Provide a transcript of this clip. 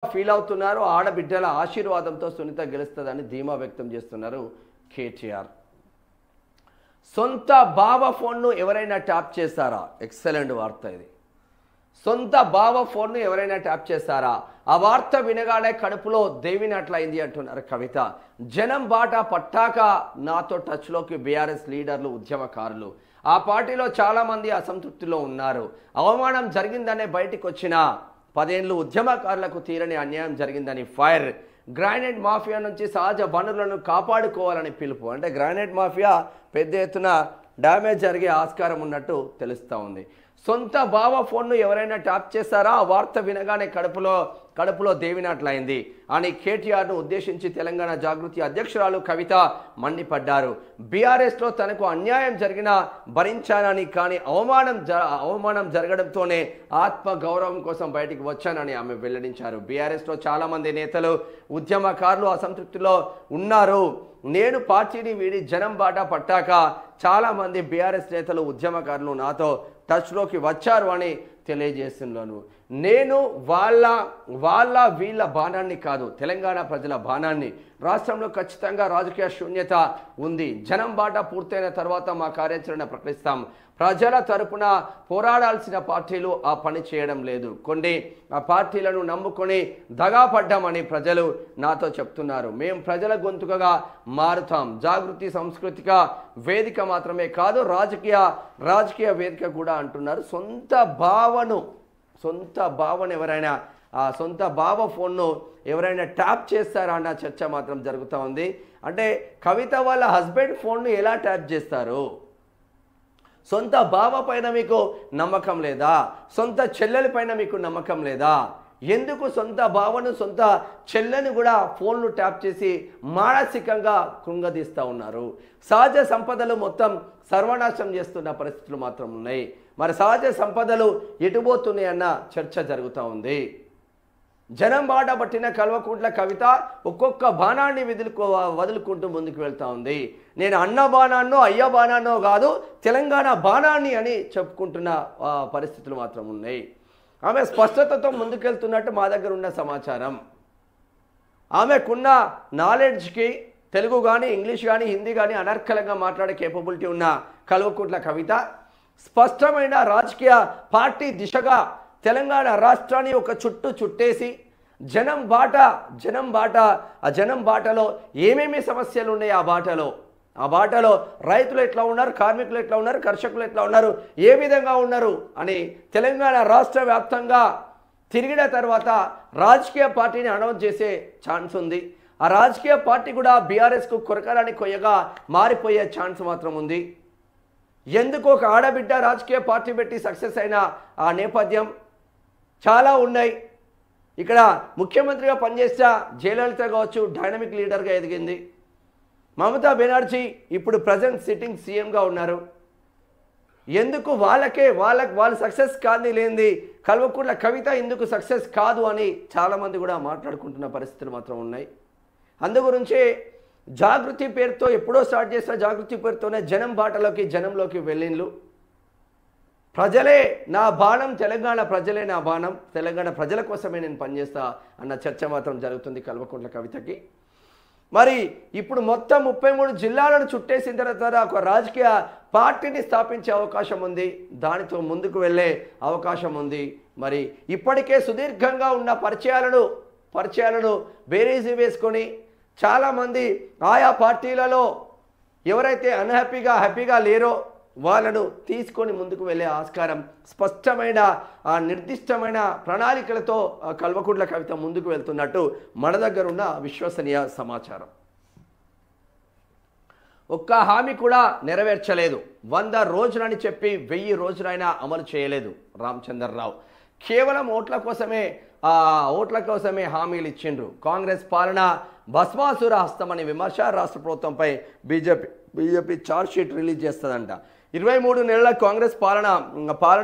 Feel అవుతున్నారు. ఆడబిడ్డల ఆశీర్వాదంతో సునీత గెలుస్తుందని ధీమా వ్యక్తం చేస్తున్నారు కేటీఆర్. సొంత బావ ఫోన్ను ఎవరైనా ట్యాప్ చేశారా? ఎక్సలెంట్ వార్త ఇది. సొంత బావ ఫోన్ను ఎవరైనా ట్యాప్ చేశారా? ఆ వార్త వినగానే కడుపులో దేవినట్లయింది అంటున్నారు కవిత. జనం బాట పట్టాక నాతో టచ్లోకి బీఆర్ఎస్ లీడర్లు, ఉద్యమకారులు. ఆ పార్టీలో చాలామంది అసంతృప్తిలో ఉన్నారు. అవమానం జరిగిందనే బయటికి వచ్చిన 10 ఏళ్ళు ఉద్యమకారులకు తీరని అన్యాయం జరిగిందని ఫైర్. గ్రానైట్ మాఫియా నుంచి సహజ వనరులను కాపాడుకోవాలని పిలుపు. అంటే గ్రానైట్ మాఫియా పెద్ద ఎత్తున డ్యామేజ్ జరిగే ఆస్కారం ఉన్నట్టు తెలుస్తూ ఉంది. సొంత బావ ఫోన్ను ఎవరైనా ట్యాప్ చేశారా? ఆ వార్త వినగానే కడుపులో దేవినట్లయింది అని కేటీఆర్ను ఉద్దేశించి తెలంగాణ జాగృతి అధ్యక్షురాలు కవిత మండిపడ్డారు. బీఆర్ఎస్లో తనకు అన్యాయం జరిగినా భరించానని, కానీ అవమానం జరగడంతోనే ఆత్మ గౌరవం కోసం బయటికి వచ్చానని ఆమె వెల్లడించారు. బీఆర్ఎస్లో చాలామంది నేతలు, ఉద్యమకారులు అసంతృప్తిలో ఉన్నారు. నేను పార్టీని వీడి జనం బాట పట్టాక చాలామంది బీఆర్ఎస్ నేతలు, ఉద్యమకారులు నాతో టచ్లోకి వచ్చారు అని తెలియజేస్తున్నాను. నేను వీళ్ళ బాణాన్ని కాదు, తెలంగాణ ప్రజల బాణాన్ని. రాష్ట్రంలో ఖచ్చితంగా రాజకీయ శూన్యత ఉంది. జనం బాట పూర్తయిన తర్వాత మా కార్యాచరణ ప్రకటిస్తాం. ప్రజల తరపున పోరాడాల్సిన పార్టీలు ఆ పని చేయడం లేదు. కొన్ని ఆ పార్టీలను నమ్ముకొని దగాపడ్డామని ప్రజలు నాతో చెప్తున్నారు. మేము ప్రజల గొంతుకగా మారుతాం. జాగృతి సాంస్కృతిక వేదిక మాత్రమే కాదు, రాజకీయ వేదిక కూడా అంటున్నారు. సొంత భావన ఎవరైనా, ఆ సొంత బావ ఫోన్ను ఎవరైనా ట్యాప్ చేస్తారా అన్న చర్చ మాత్రం జరుగుతూ ఉంది. అంటే కవిత వాళ్ళ హస్బెండ్ ఫోన్ను ఎలా ట్యాప్ చేస్తారు? సొంత బావ పైన మీకు నమ్మకం లేదా? సొంత చెల్లెలి పైన మీకు నమ్మకం లేదా? ఎందుకు సొంత బావను, సొంత చెల్లెని కూడా ఫోన్లు ట్యాప్ చేసి మానసికంగా కృంగదీస్తూ ఉన్నారు? సహజ సంపదలు మొత్తం సర్వనాశనం చేస్తున్న పరిస్థితులు మాత్రం ఉన్నాయి. మరి సహజ సంపదలు ఎటుపోతున్నాయన్న చర్చ జరుగుతూ ఉంది. జనం బాట పట్టిన కల్వకుంట్ల కవిత ఒక్కొక్క బాణాన్ని వదులుకుంటూ ముందుకు వెళ్తూ ఉంది. నేను అన్న బాణాన్నో అయ్య బాణాన్నో కాదు, తెలంగాణ బాణాన్ని అని చెప్పుకుంటున్న పరిస్థితులు మాత్రం ఉన్నాయి. ఆమె స్పష్టతతో ముందుకెళ్తున్నట్టు మా దగ్గర ఉన్న సమాచారం. ఆమెకున్న నాలెడ్జ్కి తెలుగు కానీ, ఇంగ్లీష్ కానీ, హిందీ కానీ అనర్కలంగా మాట్లాడే కేపబిలిటీ ఉన్న కల్వకుంట్ల కవిత స్పష్టమైన రాజకీయ పార్టీ దిశగా తెలంగాణ రాష్ట్రాన్ని ఒక చుట్టేసి జనం బాటలో ఏమేమి సమస్యలు ఉన్నాయి, ఆ బాటలో రైతులు ఎట్లా ఉన్నారు, కార్మికులు ఎట్లా ఉన్నారు, కర్షకులు ఎట్లా ఉన్నారు, ఏ విధంగా ఉన్నారు అని తెలంగాణ రాష్ట్ర వ్యాప్తంగా తిరిగిన తర్వాత రాజకీయ పార్టీని అనౌన్స్ చేసే ఛాన్స్ ఉంది. ఆ రాజకీయ పార్టీ కూడా బీఆర్ఎస్కు కొరకరాని కొయ్యగా మారిపోయే ఛాన్స్ మాత్రం ఉంది. ఎందుకు ఒక ఆడబిడ్డ రాజకీయ పార్టీ పెట్టి సక్సెస్ అయిన ఆ నేపథ్యం చాలా ఉన్నాయి. ఇక్కడ ముఖ్యమంత్రిగా పనిచేసిన జయలలిత కావచ్చు, డైనమిక్ లీడర్గా ఎదిగింది. మమతా బెనర్జీ ఇప్పుడు ప్రజెంట్ సిట్టింగ్ సీఎంగా ఉన్నారు. ఎందుకు వాళ్ళు సక్సెస్ కాదని లేనిది కల్వకుంట్ల కవిత ఎందుకు సక్సెస్ కాదు అని చాలామంది కూడా మాట్లాడుకుంటున్న పరిస్థితులు మాత్రం ఉన్నాయి. అందుగురించే జాగృతి పేరుతో ఎప్పుడో స్టార్ట్ చేసిన జాగృతి పేరుతోనే జనంలోకి వెళ్ళిండ్లు. ప్రజలే నా బాణం, తెలంగాణ ప్రజలే నా బాణం, తెలంగాణ ప్రజల కోసమే నేను పనిచేస్తా అన్న చర్చ మాత్రం జరుగుతుంది కల్వకుంట్ల కవితకి. మరి ఇప్పుడు మొత్తం 33 జిల్లాలను చుట్టేసిన తర్వాత ఒక రాజకీయ పార్టీని స్థాపించే అవకాశం ఉంది. దానితో ముందుకు వెళ్ళే అవకాశం ఉంది. మరి ఇప్పటికే సుదీర్ఘంగా ఉన్న పరిచయాలను బేరీజు వేసుకొని చాలామంది ఆయా పార్టీలలో ఎవరైతే హ్యాపీగా లేరో వాళ్ళను తీసుకొని ముందుకు వెళ్ళే ఆస్కారం, స్పష్టమైన నిర్దిష్టమైన ప్రణాళికలతో కల్వకుంట్ల కవిత ముందుకు వెళ్తున్నట్టు మన దగ్గర ఉన్న విశ్వసనీయ సమాచారం. ఒక్క హామీ కూడా నెరవేర్చలేదు. 100 రోజులని చెప్పి 1000 రోజులైనా అమలు చేయలేదు రామచంద్రరావు. కేవలం ఓట్ల కోసమే హామీలు ఇచ్చిండ్రు. కాంగ్రెస్ పాలన భస్మాసుర హస్తమని విమర్శ. రాష్ట్ర ప్రభుత్వంపై బీజేపీ ఛార్జ్ షీట్ రిలీజ్ చేస్తుందంట. 23 నెలల కాంగ్రెస్ పాలన